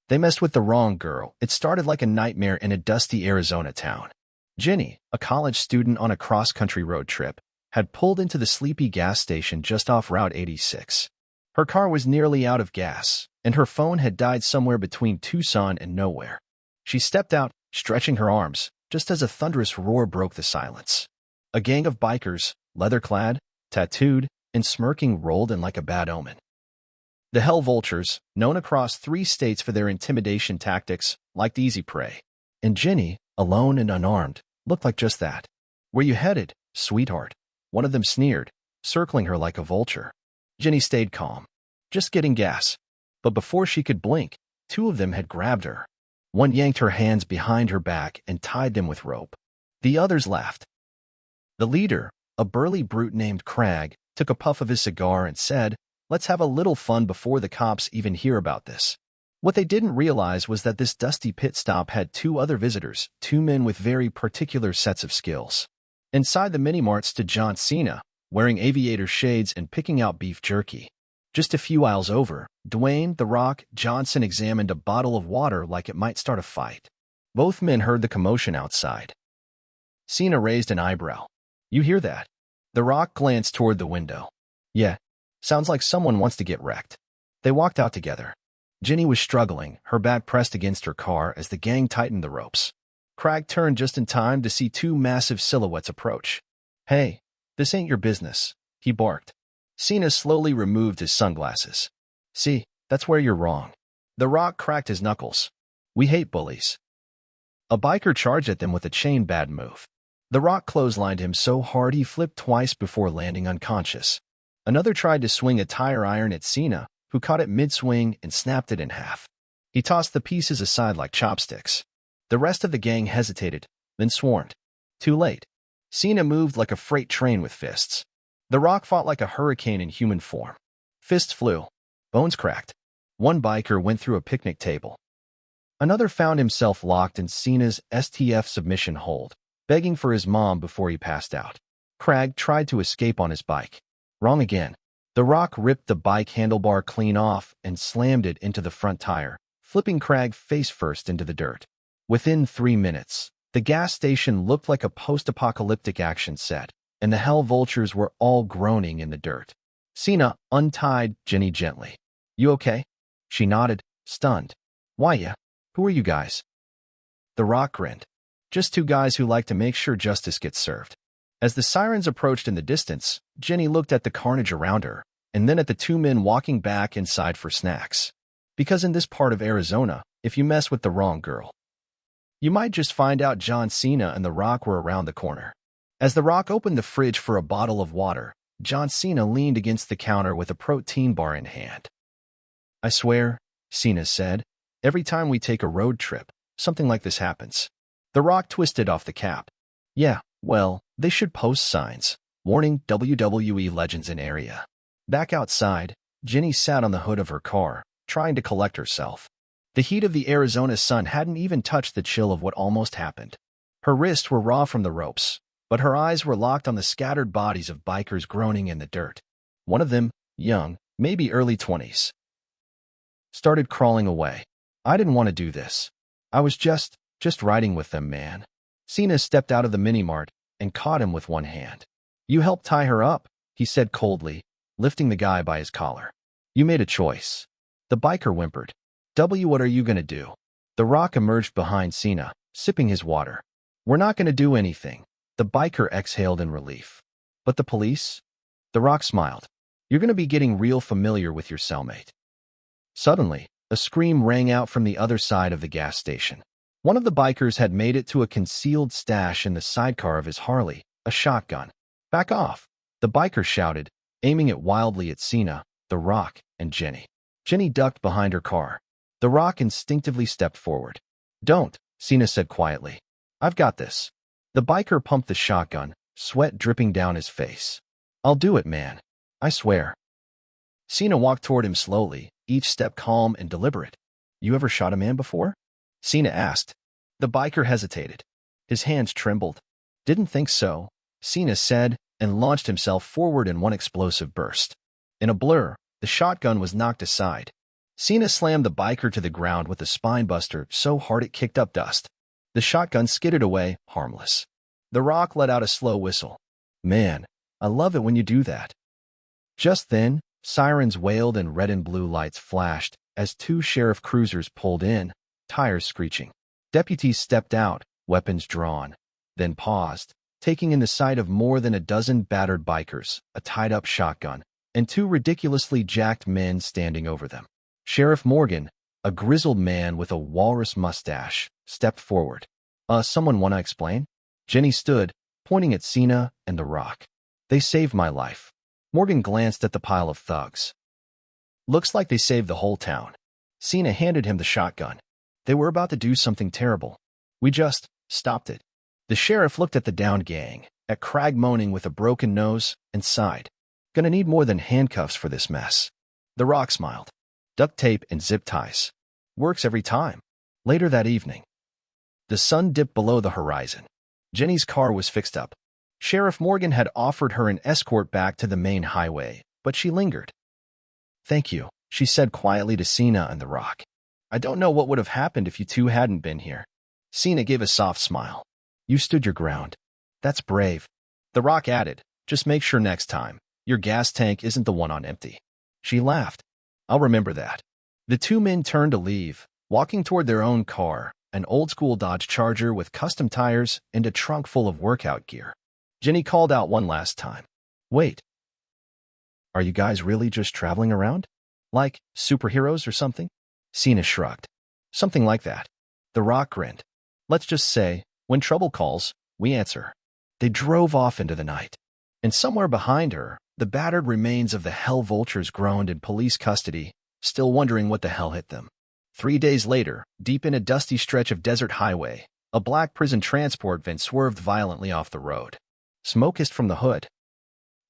They messed with the wrong girl. It started like a nightmare in a dusty Arizona town. Ginny, a college student on a cross-country road trip, had pulled into the sleepy gas station just off Route 86. Her car was nearly out of gas, and her phone had died somewhere between Tucson and nowhere. She stepped out, stretching her arms, just as a thunderous roar broke the silence. A gang of bikers, leather-clad, tattooed, and smirking rolled in like a bad omen. The Hell Vultures, known across 3 states for their intimidation tactics, liked easy prey. And Ginny, alone and unarmed, looked like just that. "Where you headed, sweetheart?" One of them sneered, circling her like a vulture. Ginny stayed calm. "Just getting gas." But before she could blink, 2 of them had grabbed her. One yanked her hands behind her back and tied them with rope. The others laughed. The leader, a burly brute named Crag, took a puff of his cigar and said, "Let's have a little fun before the cops even hear about this." What they didn't realize was that this dusty pit stop had 2 other visitors, 2 men with very particular sets of skills. Inside the mini-mart stood John Cena, wearing aviator shades and picking out beef jerky. Just a few aisles over, Dwayne "The Rock" Johnson examined a bottle of water like it might start a fight. Both men heard the commotion outside. Cena raised an eyebrow. "You hear that?" The Rock glanced toward the window. "Yeah, sounds like someone wants to get wrecked." They walked out together. Ginny was struggling, her back pressed against her car as the gang tightened the ropes. Crag turned just in time to see 2 massive silhouettes approach. "Hey, this ain't your business," he barked. Cena slowly removed his sunglasses. "See, that's where you're wrong." The Rock cracked his knuckles. "We hate bullies." A biker charged at them with a chain bad move. The Rock clotheslined him so hard he flipped twice before landing unconscious. Another tried to swing a tire iron at Cena, who caught it mid-swing and snapped it in half. He tossed the pieces aside like chopsticks. The rest of the gang hesitated, then swarmed. Too late. Cena moved like a freight train with fists. The Rock fought like a hurricane in human form. Fists flew. Bones cracked. One biker went through a picnic table. Another found himself locked in Cena's STF submission hold, begging for his mom before he passed out. Crag tried to escape on his bike. Wrong again. The Rock ripped the bike handlebar clean off and slammed it into the front tire, flipping Crag face first into the dirt. Within 3 minutes, the gas station looked like a post-apocalyptic action set, and the Hell Vultures were all groaning in the dirt. Cena untied Ginny gently. "You okay?" She nodded, stunned. "Why, yeah. Who are you guys?" The Rock grinned. "Just 2 guys who like to make sure justice gets served." As the sirens approached in the distance, Ginny looked at the carnage around her, and then at the 2 men walking back inside for snacks. Because in this part of Arizona, if you mess with the wrong girl, you might just find out John Cena and The Rock were around the corner. As The Rock opened the fridge for a bottle of water, John Cena leaned against the counter with a protein bar in hand. "I swear," Cena said, "every time we take a road trip, something like this happens." The Rock twisted off the cap. "Yeah, well, they should post signs. Warning WWE legends in area." Back outside, Ginny sat on the hood of her car, trying to collect herself. The heat of the Arizona sun hadn't even touched the chill of what almost happened. Her wrists were raw from the ropes, but her eyes were locked on the scattered bodies of bikers groaning in the dirt. One of them, young, maybe early 20s, started crawling away. "I didn't want to do this. I was just riding with them, man." Cena stepped out of the mini-mart and caught him with one hand. "You helped tie her up," he said coldly, lifting the guy by his collar. "You made a choice." The biker whimpered. What are you gonna do?" The Rock emerged behind Cena, sipping his water. "We're not gonna do anything." The biker exhaled in relief. "But the police?" The Rock smiled. "You're gonna be getting real familiar with your cellmate." Suddenly, a scream rang out from the other side of the gas station. One of the bikers had made it to a concealed stash in the sidecar of his Harley, a shotgun. "Back off!" the biker shouted, aiming it wildly at Cena, The Rock, and Ginny. Ginny ducked behind her car. The Rock instinctively stepped forward. "Don't," Cena said quietly. "I've got this." The biker pumped the shotgun, sweat dripping down his face. "I'll do it, man. I swear." Cena walked toward him slowly, each step calm and deliberate. "You ever shot a man before?" Cena asked. The biker hesitated. His hands trembled. "Didn't think so," Cena said, and launched himself forward in one explosive burst. In a blur, the shotgun was knocked aside. Cena slammed the biker to the ground with a spinebuster so hard it kicked up dust. The shotgun skidded away, harmless. The Rock let out a slow whistle. Man, I love it when you do that. Just then, sirens wailed and red and blue lights flashed as two sheriff cruisers pulled in, tires screeching. Deputies stepped out, weapons drawn, then paused, taking in the sight of more than a dozen battered bikers, a tied-up shotgun, and two ridiculously jacked men standing over them. Sheriff Morgan, a grizzled man with a walrus mustache, stepped forward. Someone wanna explain? Jenny stood, pointing at Cena and the Rock. They saved my life. Morgan glanced at the pile of thugs. Looks like they saved the whole town. Cena handed him the shotgun. They were about to do something terrible. We just stopped it. The sheriff looked at the downed gang, at Craig moaning with a broken nose, and sighed. Gonna need more than handcuffs for this mess. The Rock smiled. Duct tape and zip ties. Works every time. Later that evening, the sun dipped below the horizon. Jenny's car was fixed up. Sheriff Morgan had offered her an escort back to the main highway, but she lingered. Thank you, she said quietly to Cena and the Rock. I don't know what would have happened if you two hadn't been here. Cena gave a soft smile. You stood your ground. That's brave. The Rock added, just make sure next time, your gas tank isn't the one on empty. She laughed. I'll remember that. The two men turned to leave, walking toward their own car, an old-school Dodge Charger with custom tires and a trunk full of workout gear. Jenny called out one last time. Wait. Are you guys really just traveling around? Like superheroes or something? Cena shrugged. Something like that. The Rock grinned. Let's just say, when trouble calls, we answer. They drove off into the night. And somewhere behind her, the battered remains of the Hell Vultures groaned in police custody, still wondering what the hell hit them. 3 days later, deep in a dusty stretch of desert highway, a black prison transport van swerved violently off the road. Smoke hissed from the hood.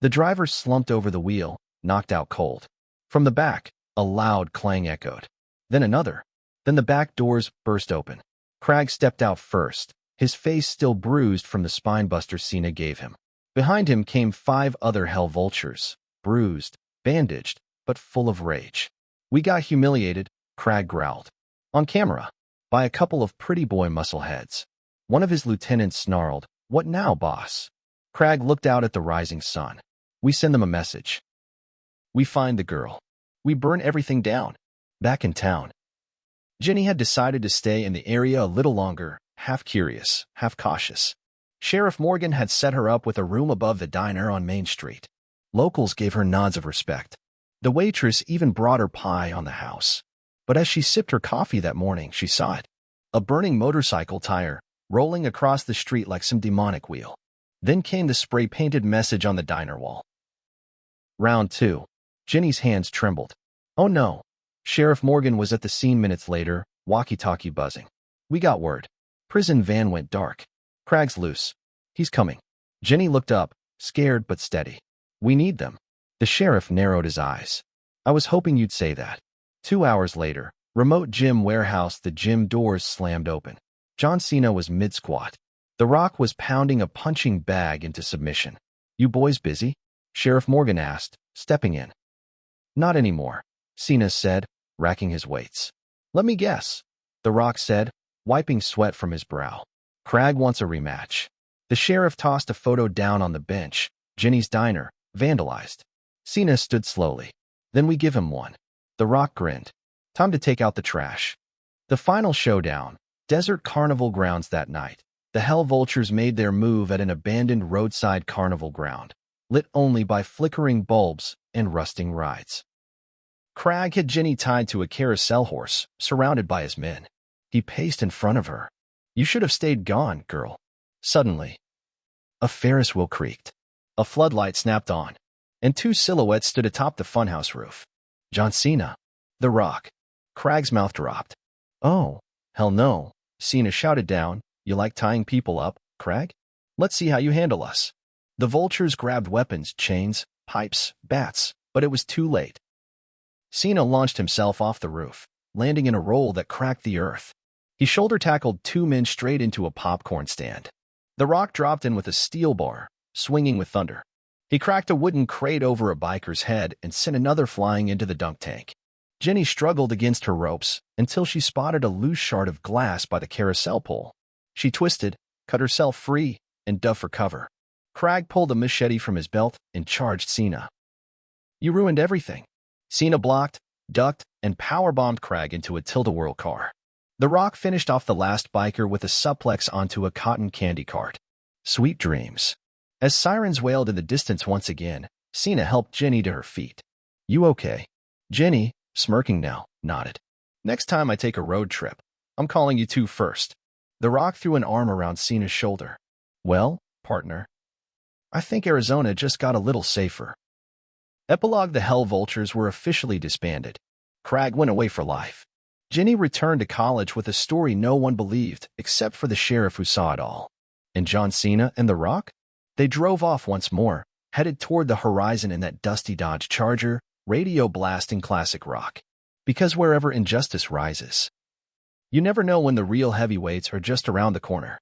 The driver slumped over the wheel, knocked out cold. From the back, a loud clang echoed. Then another. Then the back doors burst open. Craig stepped out first, his face still bruised from the spinebuster Cena gave him. Behind him came 5 other Hell Vultures, bruised, bandaged, but full of rage. We got humiliated, Craig growled. On camera, by a couple of pretty boy muscleheads. One of his lieutenants snarled, What now, boss? Craig looked out at the rising sun. We send them a message. We find the girl. We burn everything down. Back in town. Jenny had decided to stay in the area a little longer, half curious, half cautious. Sheriff Morgan had set her up with a room above the diner on Main Street. Locals gave her nods of respect. The waitress even brought her pie on the house. But as she sipped her coffee that morning, she saw it. A burning motorcycle tire, rolling across the street like some demonic wheel. Then came the spray-painted message on the diner wall. Round 2. Jenny's hands trembled. Oh no. Sheriff Morgan was at the scene minutes later, walkie-talkie buzzing. We got word. Prison van went dark. Craig's loose. He's coming. Jenny looked up, scared but steady. We need them. The sheriff narrowed his eyes. I was hoping you'd say that. 2 hours later, remote gym warehouse, the gym doors slammed open. John Cena was mid-squat. The Rock was pounding a punching bag into submission. You boys busy? Sheriff Morgan asked, stepping in. Not anymore, Cena said, racking his weights. Let me guess, The Rock said, wiping sweat from his brow. Craig wants a rematch. The sheriff tossed a photo down on the bench. Jenny's diner, vandalized. Cena stood slowly. Then we give him one. The Rock grinned. Time to take out the trash. The final showdown. Desert Carnival grounds that night. The Hell Vultures made their move at an abandoned roadside carnival ground, lit only by flickering bulbs and rusting rides. Craig had Jenny tied to a carousel horse, surrounded by his men. He paced in front of her. You should have stayed gone, girl. Suddenly, a Ferris wheel creaked. A floodlight snapped on, and 2 silhouettes stood atop the funhouse roof. John Cena. The Rock. Craig's mouth dropped. Oh, hell no, Cena shouted down. You like tying people up, Craig? Let's see how you handle us. The Vultures grabbed weapons, chains, pipes, bats, but it was too late. Cena launched himself off the roof, landing in a roll that cracked the earth. He shoulder-tackled 2 men straight into a popcorn stand. The Rock dropped in with a steel bar, swinging with thunder. He cracked a wooden crate over a biker's head and sent another flying into the dunk tank. Jenny struggled against her ropes until she spotted a loose shard of glass by the carousel pole. She twisted, cut herself free, and dove for cover. Crag pulled a machete from his belt and charged Cena. "You ruined everything." Cena blocked, ducked, and powerbombed Crag into a tilt-a-whirl car. The Rock finished off the last biker with a suplex onto a cotton candy cart. Sweet dreams. As sirens wailed in the distance once again, Cena helped Jenny to her feet. "You okay?" Jenny, smirking now, nodded. "Next time I take a road trip, I'm calling you two first." The Rock threw an arm around Cena's shoulder. "Well, partner, I think Arizona just got a little safer." Epilogue: The Hell Vultures were officially disbanded. Crag went away for life. Jenny returned to college with a story no one believed, except for the sheriff who saw it all. And John Cena and The Rock? They drove off once more, headed toward the horizon in that dusty Dodge Charger, radio blasting classic rock. Because wherever injustice rises, you never know when the real heavyweights are just around the corner.